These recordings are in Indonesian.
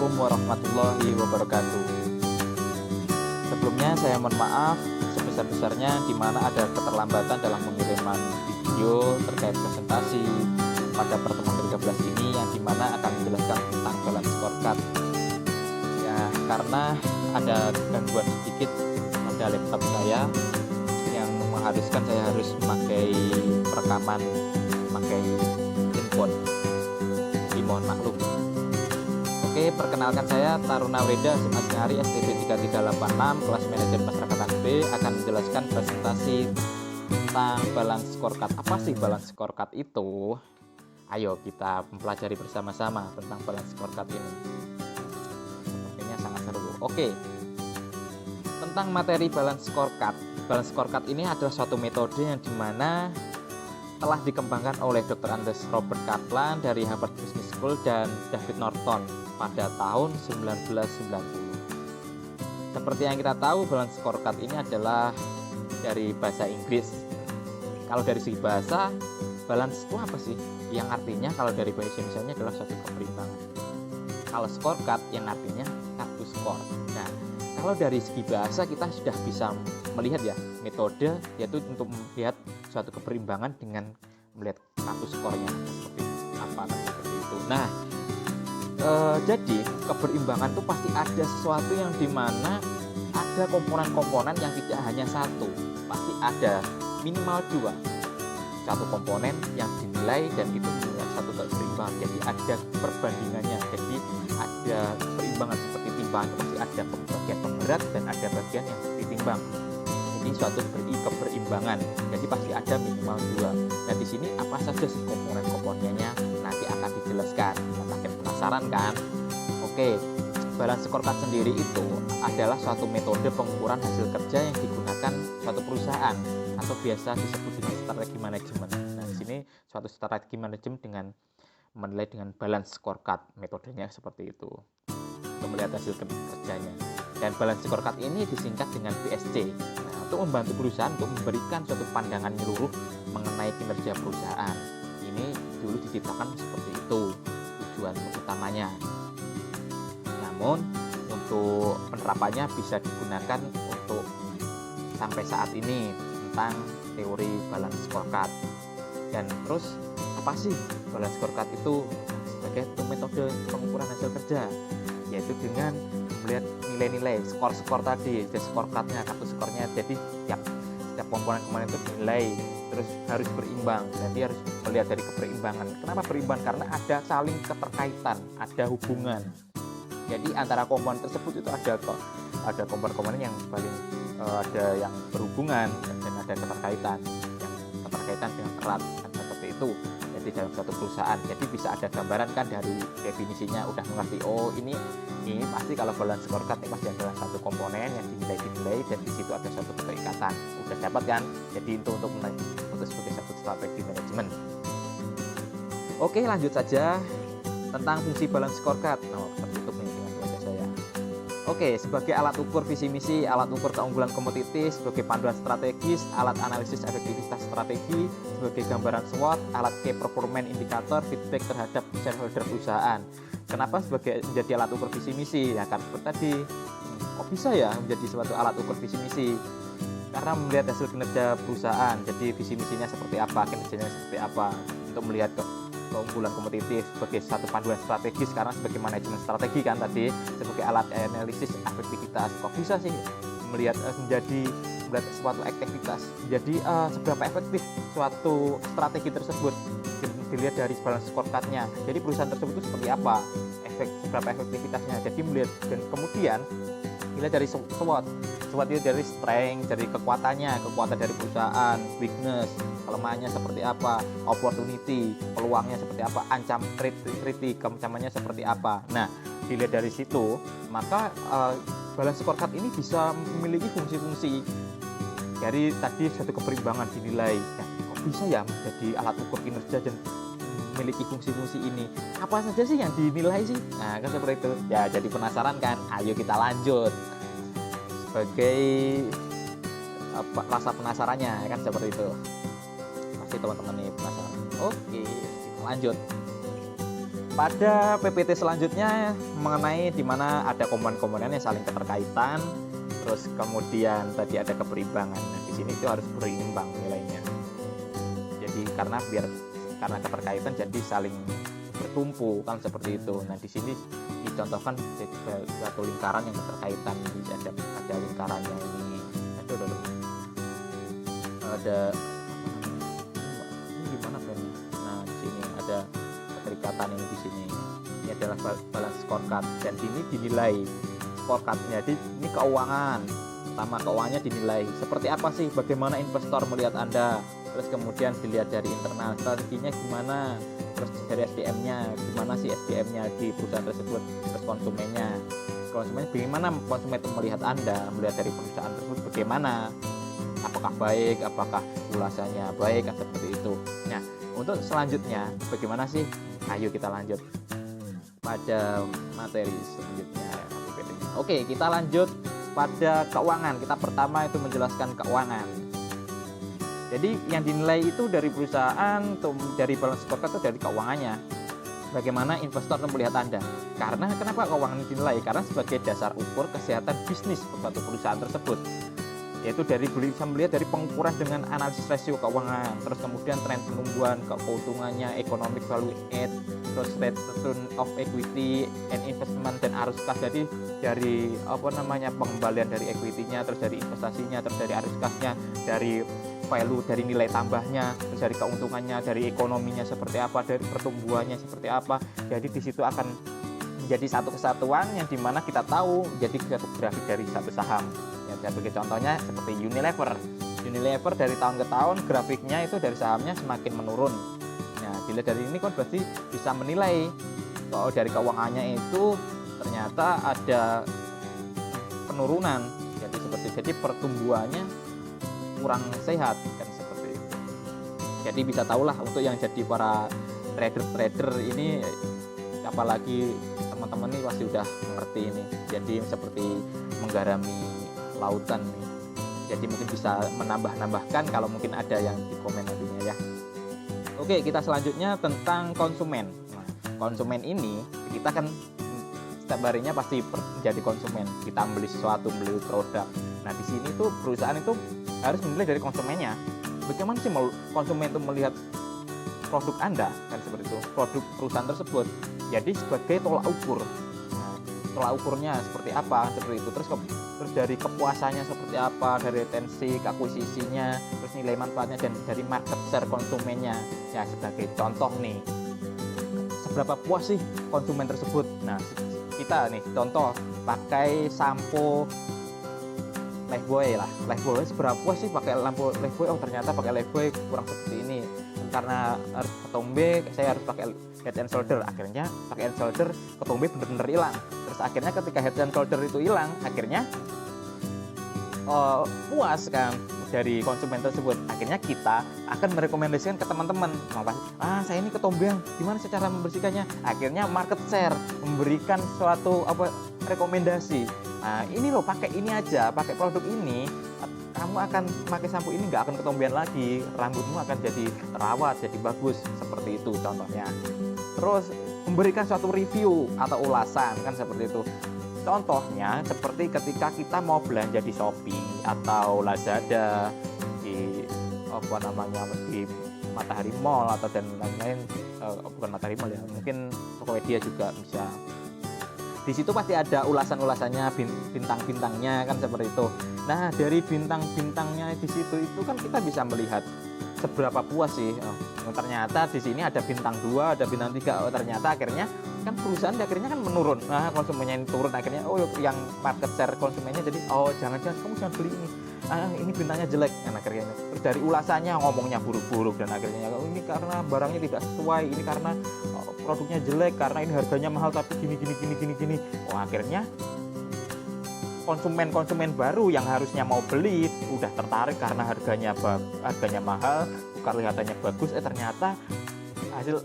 Assalamualaikum warahmatullahi wabarakatuh. Sebelumnya saya mohon maaf sebesar-besarnya di mana ada keterlambatan dalam pengiriman video terkait presentasi pada pertemuan ke-13 ini, yang dimana akan menjelaskan tentang balance scorecard. Ya, karena ada gangguan sedikit pada laptop saya yang mengharuskan saya harus memakai perekaman memakai handphone. Jadi mohon maklum. Oke, perkenalkan saya Taruna Wreda SMA Singari STB 3386 kelas manajemen masyarakatan B, akan menjelaskan presentasi tentang balance scorecard. Apa sih balance scorecard itu? Ayo kita mempelajari bersama-sama tentang balance scorecard ini. Sepertinya sangat seru. Oke. Tentang materi balance scorecard. Balance scorecard ini adalah suatu metode yang dimana telah dikembangkan oleh Dr. Anders Robert Kaplan dari Harvard Business School dan David Norton pada tahun 1990. Seperti yang kita tahu, balance scorecard ini adalah dari bahasa Inggris. Kalau dari segi bahasa, balance itu apa sih? Yang artinya kalau dari bahasa Indonesia adalah suatu keberimbangan. Kalau scorecard yang artinya kartu skor. Nah, kalau dari segi bahasa kita sudah bisa melihat ya metode, yaitu untuk melihat suatu keberimbangan dengan melihat kartu skornya seperti apa seperti itu. Nah, jadi keberimbangan itu pasti ada sesuatu yang dimana ada komponen-komponen yang tidak hanya satu, pasti ada minimal dua. Satu komponen yang dinilai dan itu memiliki satu keberimbangan, jadi ada perbandingannya. Jadi ada perimbangan seperti timbangan, pasti ada bagian pemberat dan ada bagian yang ditimbang. Jadi suatu keberimbangan, jadi pasti ada minimal dua. Nah, di sini apa saja sih komponen-komponennya nanti akan dijelaskan. Makin penasaran kan? Oke, balance scorecard sendiri itu adalah suatu metode pengukuran hasil kerja yang digunakan suatu perusahaan atau biasa disebut dengan strategi manajemen. Nah, di sini suatu strategi manajemen dengan menilai dengan balance scorecard, metodenya seperti itu untuk melihat hasil kerjanya. Dan balance scorecard ini disingkat dengan BSC. Nah, untuk membantu perusahaan untuk memberikan suatu pandangan menyeluruh mengenai kinerja perusahaan. Ini dulu diciptakan seperti itu tujuan utamanya. Namun untuk penerapannya bisa digunakan untuk sampai saat ini tentang teori balance scorecard. Dan terus apa sih balance scorecard itu? Sebagai metode pengukuran hasil kerja, yaitu dengan melihat nilai-nilai skor-skor tadi, scorecardnya, kartu skornya. Jadi setiap komponen itu dinilai, terus harus berimbang. Jadi harus melihat dari keberimbangan. Kenapa berimbang? Karena ada saling keterkaitan, ada hubungan. Jadi antara komponen tersebut itu ada komponen-komponen yang paling ada yang berhubungan dan ada keterkaitan dengan erat, seperti itu. Jadi dalam suatu perusahaan, jadi bisa ada gambaran kan dari definisinya, udah mengerti, oh ini pasti kalau balance scorecard ini pasti adalah satu komponen yang dinilai dan di situ ada suatu keterikatan. Udah dapat kan? Jadi itu untuk sebagai satu strategi manajemen. Oke, lanjut saja tentang fungsi balance scorecard. Tertutup nih dengan wajah saya. Oke, sebagai alat ukur visi misi, alat ukur keunggulan kompetitif, sebagai panduan strategis, alat analisis efektivitas strategi, sebagai gambaran SWOT, alat key performance indicator, feedback terhadap shareholder perusahaan. Kenapa sebagai menjadi alat ukur visi misi? Ya kan seperti tadi, kok bisa ya menjadi suatu alat ukur visi misi? Karena melihat hasil kinerja perusahaan, jadi visi misinya seperti apa, kinerjanya seperti apa, untuk melihat keunggulan kompetitif sebagai satu panduan strategis, karena sebagai manajemen strategi kan tadi, sebagai alat analisis efektivitas. Kok bisa sih melihat suatu aktivitas, jadi seberapa efektif suatu strategi tersebut dilihat dari balance scorecardnya. Jadi perusahaan tersebut itu seperti apa, seberapa efektivitasnya. Jadi melihat dan kemudian dilihat dari SWOT itu dari strength, dari kekuatan dari perusahaan, weakness, kelemahannya seperti apa, opportunity, peluangnya seperti apa, kritik, ancamannya seperti apa. Nah, dilihat dari situ, maka balance scorecard ini bisa memiliki fungsi-fungsi. Dari tadi suatu keberimbangan dinilai, ya, kok bisa ya menjadi alat ukur kinerja dan memiliki fungsi-fungsi ini? Apa saja sih yang dinilai sih? Nah, kan seperti itu. Ya, jadi penasaran kan? Ayo kita lanjut. Sebagai rasa penasarannya, kan seperti itu. Pasti teman-teman ini penasaran. Oke, kita lanjut. Pada PPT selanjutnya mengenai di mana ada komponen-komponen yang saling keterkaitan, terus kemudian tadi ada keberimbangan. Nah, di sini itu harus berimbang nilainya. Jadi karena keterkaitan jadi saling bertumpu kan seperti itu. Nah, di sini dicontohkan satu lingkaran yang keterkaitan. Jadi ada lingkarannya ini. Ada ini gimana plannya? Nah, di sini ada keterikatan ini di sini. Ini adalah balance scorecard dan ini dinilai scorecardnya. Jadi ini keuangan. Pertama keuangannya dinilai. Seperti apa sih? Bagaimana investor melihat Anda? Terus kemudian dilihat dari internal strateginya gimana? Terus dari SDM-nya gimana sih SDM-nya di perusahaan tersebut? Terus konsumennya bagaimana konsumen itu melihat Anda? Melihat dari perusahaan tersebut bagaimana? Apakah baik? Apakah ulasannya baik? Kan seperti itu. Nah, untuk selanjutnya bagaimana sih? Ayo kita lanjut pada materi selanjutnya. Oke, kita lanjut pada keuangan. Kita pertama itu menjelaskan keuangan. Jadi yang dinilai itu dari perusahaan, dari balance scorecard itu dari keuangannya. Bagaimana investor melihat Anda? Karena kenapa keuangan dinilai? Karena sebagai dasar ukur kesehatan bisnis suatu perusahaan tersebut. Yaitu bisa melihat dari pengukuran dengan analisis rasio keuangan, terus kemudian tren pertumbuhan, keuntungannya, economic value add, terus return of equity and investment dan arus kas. Jadi dari pengembalian dari equity-nya, terus dari investasinya, terus dari arus kasnya, dari value, dari nilai tambahnya, terus dari keuntungannya, dari ekonominya seperti apa, dari pertumbuhannya seperti apa. Jadi di situ akan menjadi satu kesatuan yang dimana kita tahu jadi satu grafik dari satu saham. Ya, sebagai contohnya seperti Unilever dari tahun ke tahun grafiknya itu dari sahamnya semakin menurun. Nah, dilihat dari ini kan berarti bisa menilai kalau dari keuangannya itu ternyata ada penurunan. Jadi pertumbuhannya kurang sehat kan seperti itu. Jadi bisa tahulah untuk yang jadi para trader ini, apalagi teman-teman ini pasti udah mengerti ini. Jadi seperti menggarami lautan nih. Jadi mungkin bisa menambahkan kalau mungkin ada yang di komen nantinya ya. Oke, kita selanjutnya tentang konsumen. Nah, konsumen ini kita kan setiap harinya pasti menjadi konsumen. Kita beli sesuatu, beli produk. Nah, di sini tuh perusahaan itu harus menilai dari konsumennya. Bagaimana sih konsumen itu melihat produk Anda kan seperti itu, produk perusahaan tersebut. Jadi sebagai tolak ukur. Tolak ukurnya seperti apa seperti itu, terus dari kepuasannya seperti apa, dari retensi, akuisisinya, terus nilai manfaatnya, dan dari market share konsumennya. Ya, sebagai contoh nih, seberapa puas sih konsumen tersebut. Nah, kita nih contoh pakai sampo Lifebuoy lah. Lifebuoy seberapa puas sih pakai lampu Lifebuoy? Oh, ternyata pakai Lifebuoy kurang seperti ini. Karena harus ketombe, saya harus pakai Head and Shoulder. Akhirnya pakai Head and Shoulder, ketombe bener-bener hilang. Terus akhirnya ketika Head and Shoulder itu hilang, akhirnya puas kan dari konsumen tersebut. Akhirnya kita akan merekomendasikan ke teman-teman. Saya ini ketombean, gimana cara membersihkannya? Akhirnya market share memberikan suatu rekomendasi. Nah, ini loh, pakai ini aja, pakai produk ini, kamu akan pakai sampo ini nggak akan ketombean lagi, rambutmu akan jadi terawat, jadi bagus, seperti itu contohnya. Terus memberikan suatu review atau ulasan kan seperti itu. Contohnya seperti ketika kita mau belanja di Shopee atau Lazada, di di Matahari Mall atau dan lain-lain, bukan Matahari Mall ya, mungkin Tokopedia juga bisa. Di situ pasti ada ulasan-ulasannya, bintang-bintangnya kan seperti itu. Nah, dari bintang-bintangnya di situ itu kan kita bisa melihat seberapa puas sih. Ternyata di sini ada bintang 2, ada bintang 3. Ternyata akhirnya kan perusahaan akhirnya kan menurun. Nah, konsumennya ini turun, akhirnya yang market share konsumennya jadi jangan-jangan kamu jangan beli ini. Ini bintangnya jelek. Dan akhirnya terus dari ulasannya ngomongnya buruk-buruk, dan akhirnya ini karena barangnya tidak sesuai, ini karena produknya jelek, karena ini harganya mahal tapi gini. Akhirnya konsumen baru yang harusnya mau beli udah tertarik karena harganya mahal, kelihatannya bagus, ternyata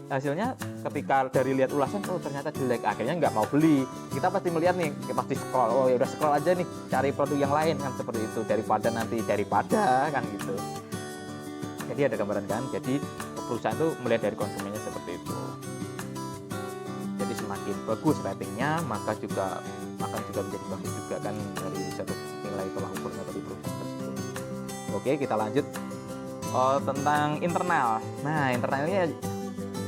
hasilnya ketika dari lihat ulasan ternyata jelek, akhirnya nggak mau beli. Kita pasti melihat nih, pasti scroll, ya udah scroll aja nih, cari produk yang lain kan seperti itu, daripada kan gitu. Jadi ada gambaran kan, jadi perusahaan itu melihat dari konsumennya seperti itu. semakin bagus ratingnya, maka juga akan juga menjadi bagus juga kan dari satu nilai tolak ukurnya dari perusahaan tersebut. Oke, kita lanjut tentang internal. Nah, internalnya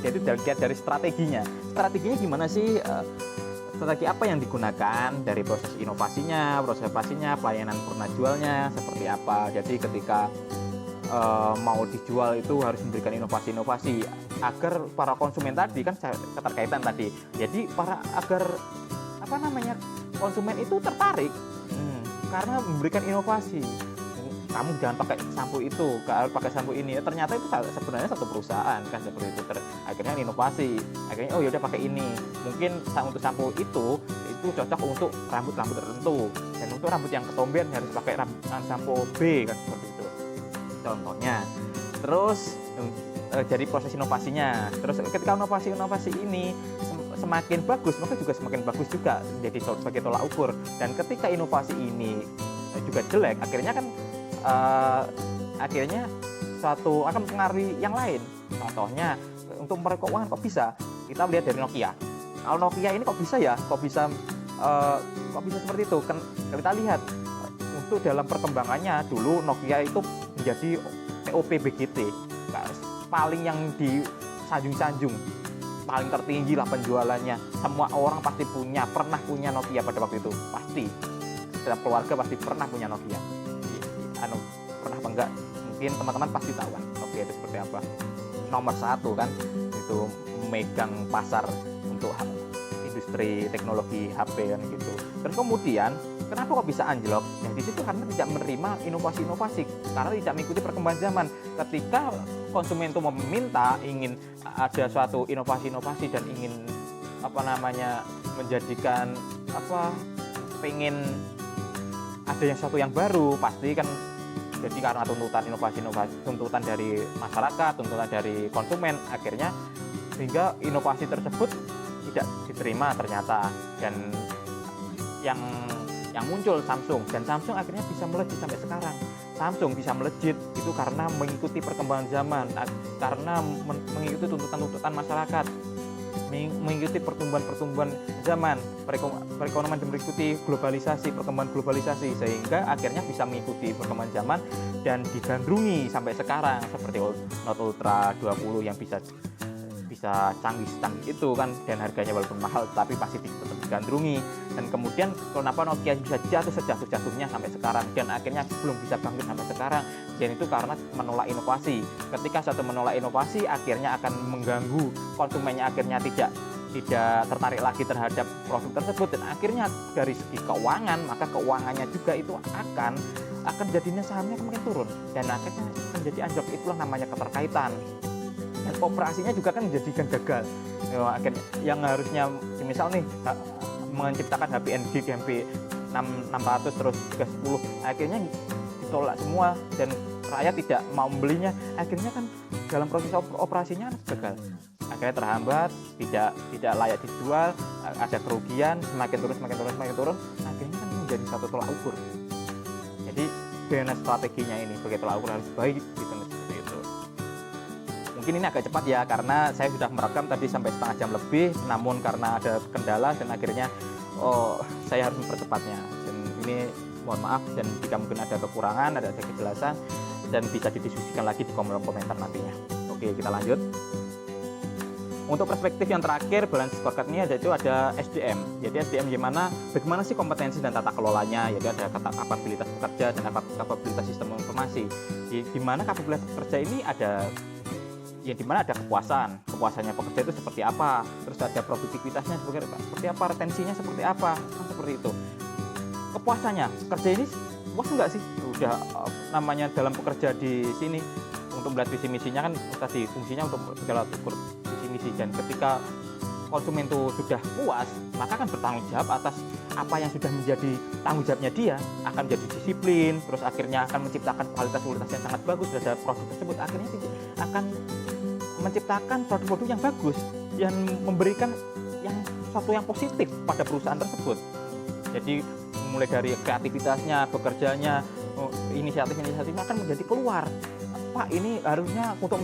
jadi dari strateginya. Strateginya gimana sih? Strategi apa yang digunakan dari proses inovasinya, proses operasinya, pelayanan purna jualnya seperti apa. Jadi ketika mau dijual itu harus memberikan inovasi-inovasi agar para konsumen tadi kan keterkaitan tadi. Jadi agar konsumen itu tertarik karena memberikan inovasi. Kamu jangan pakai sampo itu, pakai sampo ini. Ternyata itu sebenarnya satu perusahaan kan seperti itu. Akhirnya inovasi. Akhirnya oh yaudah pakai ini. Mungkin untuk sampo itu cocok untuk rambut tertentu. Dan untuk rambut yang ketombean harus pakai sampo B kan seperti itu. Contohnya. Terus jadi proses inovasinya. Terus ketika inovasi ini semakin bagus, maka juga semakin bagus juga jadi sebagai tolak ukur. Dan ketika inovasi ini juga jelek, akhirnya suatu akan mempengaruhi yang lain. Contohnya untuk mereka keuangan kok bisa? Kita lihat dari Nokia. Kalau Nokia ini kok bisa seperti itu? Kan kita lihat untuk dalam perkembangannya dulu Nokia itu menjadi TOP BGT, paling yang disanjung-sanjung, paling tertinggi lah penjualannya. Semua orang pasti pernah punya Nokia pada waktu itu, pasti. Setiap keluarga pasti pernah punya Nokia. Pernah apa enggak? Mungkin teman-teman pasti tahu kan Nokia itu seperti apa. Nomor 1 kan, itu megang pasar untuk industri teknologi HP kan gitu. Terus kemudian kenapa kok bisa anjlok? Ya di situ karena tidak menerima inovasi-inovasi, karena tidak mengikuti perkembangan zaman. Ketika konsumen itu meminta, ingin ada suatu inovasi-inovasi dan ingin menjadikan pengen ada suatu yang baru, pasti kan jadi karena tuntutan inovasi-inovasi, tuntutan dari masyarakat, tuntutan dari konsumen, akhirnya sehingga inovasi tersebut tidak diterima ternyata. Dan yang muncul Samsung, dan Samsung akhirnya bisa melejit sampai sekarang. Samsung bisa melejit itu karena mengikuti perkembangan zaman, karena mengikuti tuntutan-tuntutan masyarakat, mengikuti pertumbuhan zaman, perekonomian mengikuti perkembangan globalisasi, sehingga akhirnya bisa mengikuti perkembangan zaman dan digandrungi sampai sekarang seperti Note Ultra 20 yang bisa canggih itu kan, dan harganya walaupun mahal tapi pasti tetap digandrungi. Dan kemudian kenapa Nokia bisa jatuh sejatuh-jatuhnya sampai sekarang dan akhirnya belum bisa bangkit sampai sekarang, dan itu karena menolak inovasi. Ketika satu menolak inovasi, akhirnya akan mengganggu konsumennya, akhirnya tidak tertarik lagi terhadap produk tersebut, dan akhirnya dari segi keuangan, maka keuangannya juga itu akan jadinya sahamnya mungkin turun dan akhirnya menjadi anjlok. Itulah namanya keterkaitan. Dan operasinya juga kan menjadikan gagal. Akhirnya yang harusnya misal nih menciptakan HP NG HP 600 terus 310, akhirnya ditolak semua dan rakyat tidak mau membelinya. Akhirnya kan dalam proses operasinya gagal, akhirnya terhambat, tidak layak dijual, ada kerugian, semakin turun, akhirnya kan menjadi satu tolak ukur. Jadi bagaimana strateginya ini sebagai tolak ukur harus baik gitu, seperti itu. Mungkin ini agak cepat ya karena saya sudah merekam tadi sampai setengah jam lebih, namun karena ada kendala dan akhirnya saya harus mempercepatnya. Dan ini mohon maaf, dan jika mungkin ada kekurangan, ada kejelasan, dan bisa didiskusikan lagi di kolom komentar nantinya. Oke, kita lanjut. Untuk perspektif yang terakhir, balance scorecard ini itu ada SDM. Jadi SDM bagaimana sih kompetensi dan tata kelolanya, yaitu ada kapabilitas pekerja dan kapabilitas sistem informasi. Di mana kapabilitas pekerja ini ada di mana ada kepuasannya pekerja itu seperti apa, terus ada produktivitasnya seperti apa, retensinya seperti apa, kan seperti itu. Kepuasannya, pekerja ini puas nggak sih? Udah namanya dalam pekerja di sini untuk melihat visi misinya kan tadi fungsinya untuk segala ukur visi misi, dan ketika konsumen itu sudah puas, maka akan bertanggung jawab atas apa yang sudah menjadi tanggung jawabnya dia, akan menjadi disiplin, terus akhirnya akan menciptakan kualitas yang sangat bagus terhadap produk tersebut, akhirnya akan menciptakan produk-produk yang bagus, yang memberikan sesuatu yang positif pada perusahaan tersebut. Jadi mulai dari kreativitasnya, bekerjanya, inisiatifnya akan menjadi keluar. Pak, ini harusnya untuk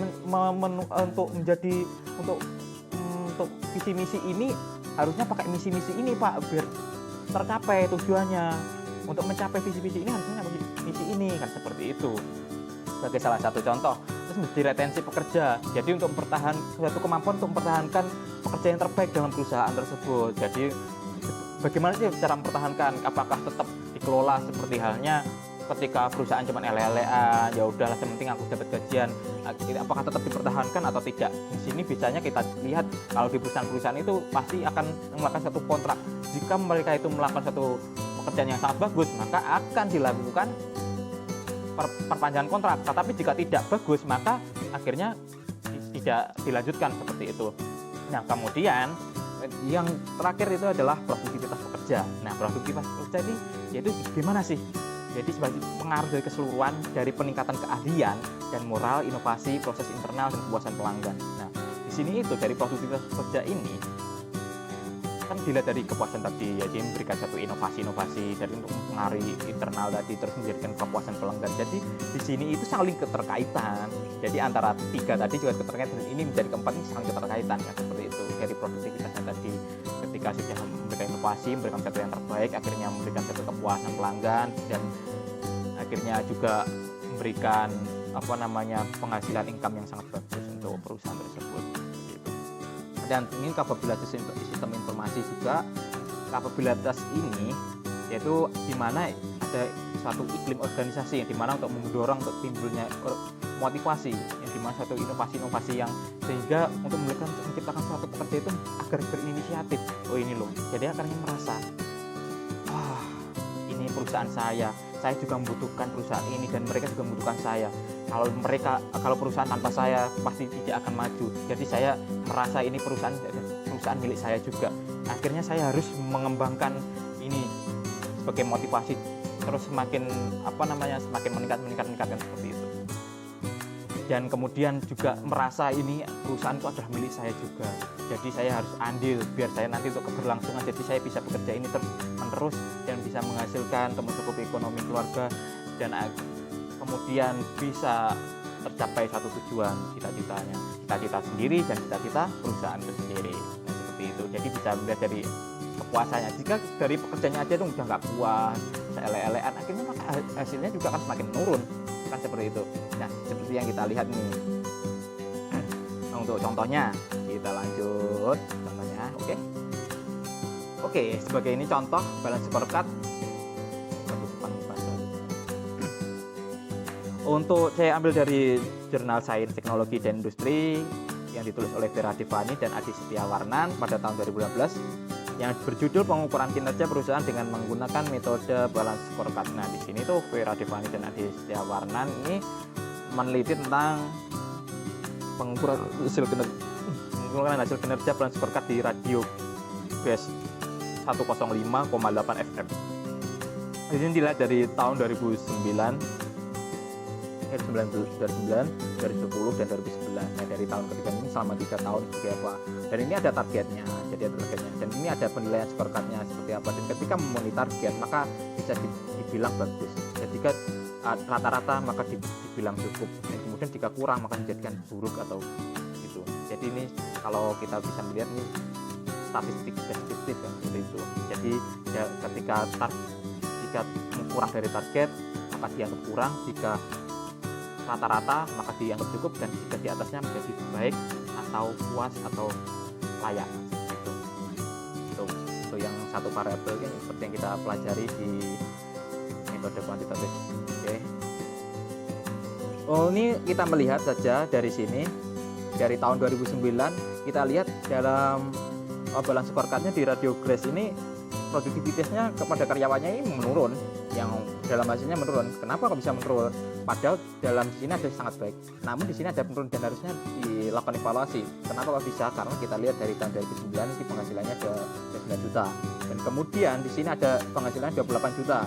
visi misi ini harusnya pakai misi-misi ini Pak biar tercapai tujuannya. Untuk mencapai visi-visi ini harusnya misi ini kan, seperti itu sebagai salah satu contoh. Terus mesti retensi pekerja, jadi untuk suatu kemampuan untuk mempertahankan pekerja yang terbaik dalam perusahaan tersebut. Jadi bagaimana sih cara mempertahankan, apakah tetap dikelola seperti halnya ketika perusahaan cuma ele-elean, ya udahlah yang penting aku dapat gajian, apakah tetap dipertahankan atau tidak. Di sini biasanya kita lihat kalau di perusahaan-perusahaan itu pasti akan melakukan satu kontrak. Jika mereka itu melakukan satu pekerjaan yang sangat bagus, maka akan dilakukan perpanjangan kontrak. Tetapi jika tidak bagus, maka akhirnya tidak dilanjutkan seperti itu. Nah, kemudian yang terakhir itu adalah produktivitas pekerja. Nah, produktivitas pekerja ini yaitu gimana sih? Jadi sebagai pengaruh dari keseluruhan dari peningkatan keahlian dan moral, inovasi, proses internal dan kepuasan pelanggan. Nah, di sini itu dari produktivitas pekerja ini kan dilihat dari kepuasan tadi, jadi memberikan satu inovasi-inovasi dari untuk mempengaruhi internal tadi, terus menjadikan kepuasan pelanggan. Jadi di sini itu saling keterkaitan. Jadi antara tiga tadi juga keterkaitan, dan ini menjadi keempat ini saling keterkaitan ya, seperti itu. Dari produktivitasnya tadi, ketika sudah memberikan inovasi, memberikan sesuatu yang terbaik, akhirnya memberikan satu kepuasan pelanggan dan akhirnya juga memberikan penghasilan income yang sangat bagus untuk perusahaan tersebut. Dan ini kapabilitas sistem informasi juga, kapabilitas ini yaitu di mana ada suatu iklim organisasi yang dimana untuk mendorong untuk timbulnya motivasi, yang dimana suatu inovasi-inovasi yang sehingga untuk menciptakan suatu pekerja itu agar berinisiatif. Oh ini loh, jadi akhirnya merasa ini perusahaan saya juga membutuhkan perusahaan ini dan mereka juga membutuhkan saya. Kalau perusahaan tanpa saya pasti tidak akan maju. Jadi saya merasa ini perusahaan milik saya juga. Akhirnya saya harus mengembangkan ini sebagai motivasi, terus semakin meningkat seperti itu. Dan kemudian juga merasa ini perusahaan itu adalah milik saya juga. Jadi saya harus andil biar saya nanti untuk keberlangsungan, jadi saya bisa bekerja ini terus menerus dan bisa menghasilkan untuk mencukupi ekonomi keluarga dan kemudian bisa tercapai satu tujuan, cita-cita sendiri dan cita-cita perusahaan itu sendiri. Nah, seperti itu. Jadi bisa melihat dari kepuasannya. Jika dari pekerjaannya aja tuh udah nggak puas, ele-elean, akhirnya maka hasilnya juga akan semakin menurun, kan seperti itu. Nah, seperti yang kita lihat nih. Nah, untuk contohnya kita lanjut contohnya, oke, sebagai ini contoh balance scorecard. Untuk saya ambil dari Jurnal Sains Teknologi dan Industri yang ditulis oleh Vera Devani dan Adi Setiawarnan pada tahun 2012 yang berjudul pengukuran kinerja perusahaan dengan menggunakan metode balance scorecard. Nah, di sini tuh Vera Devani dan Adi Setiawarnan ini meneliti tentang pengukuran hasil kinerja balance scorecard di radio base 105,8 FM. Ini dilihat dari tahun 2009, 2010 dan 2011. Nah, dari tahun ketiga ini selama 3 tahun seperti apa. Dan ini ada targetnya. Dan ini ada penilaian scorecardnya seperti apa. Dan ketika memenuhi target maka bisa dibilang bagus. Jika rata-rata maka dibilang cukup. Dan kemudian jika kurang maka dijadikan buruk atau gitu. Jadi ini kalau kita bisa melihat ini statistik deskriptif kan seperti itu. Jadi ya, ketika kurang dari target maka dianggap kurang, jika rata-rata maka dianggap cukup, dan jika di atasnya menjadi baik atau puas atau layak. Itu yang satu variabel yang seperti yang kita pelajari di metode kuantitatif. Ini kita melihat saja dari sini, dari tahun 2009 kita lihat dalam balance scorecardnya di Radio Grace ini produktivitasnya kepada karyawannya ini menurun, yang dalam hasilnya menurun. Kenapa kok bisa menurun? Padahal dalam sini ada sangat baik, namun di sini ada menurun dan harusnya dilakukan evaluasi. Kenapa kok bisa? Karena kita lihat dari tahun 2009 di penghasilannya ada 9 juta, dan kemudian di sini ada penghasilannya 28 juta,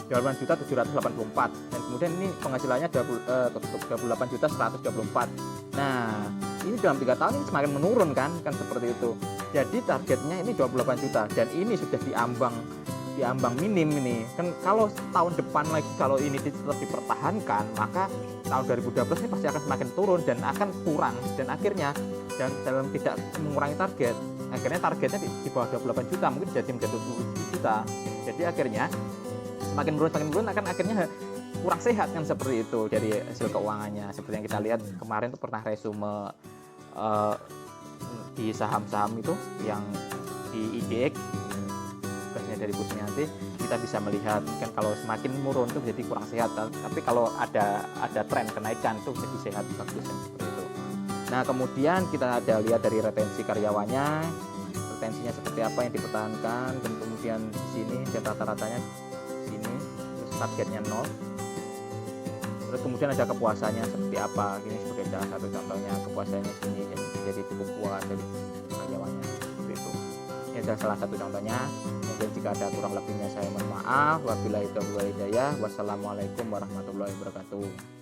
28.784, dan kemudian ini penghasilannya 28.124. Nah, ini dalam 3 tahun ini semakin menurun kan seperti itu. Jadi targetnya ini 28 juta dan ini sudah diambang minim ini. Kan kalau tahun depan lagi kalau ini tetap dipertahankan, maka tahun 2012 ini pasti akan semakin turun dan akan kurang, dan akhirnya dan dalam tidak mengurangi target, akhirnya targetnya di bawah 28 juta, mungkin jadi menjadi 27 juta. Jadi akhirnya semakin menurun akan akhirnya kurang sehat kan, seperti itu dari hasil keuangannya. Seperti yang kita lihat kemarin tuh pernah resume di saham-saham itu yang di IDX, tugasnya dari Bu Sumianti, kita bisa melihat kan kalau semakin menurun tuh jadi kurang sehat, tapi kalau ada tren kenaikan tuh jadi sehat, bagus kan, seperti itu. Nah kemudian kita ada lihat dari retensi karyawannya, retensinya seperti apa yang dipertahankan, dan kemudian di sini dan rata-ratanya sini, terus targetnya 0. Terus kemudian ada kepuasannya seperti apa, ini sebagai salah satu contohnya, kepuasannya sini jadi cukup puas dari karyawannya, seperti itu. Ini adalah salah satu contohnya. Mungkin jika ada kurang lebihnya saya mohon maaf. Wabillahi taufiq wal hidayah. Wassalamualaikum warahmatullahi wabarakatuh.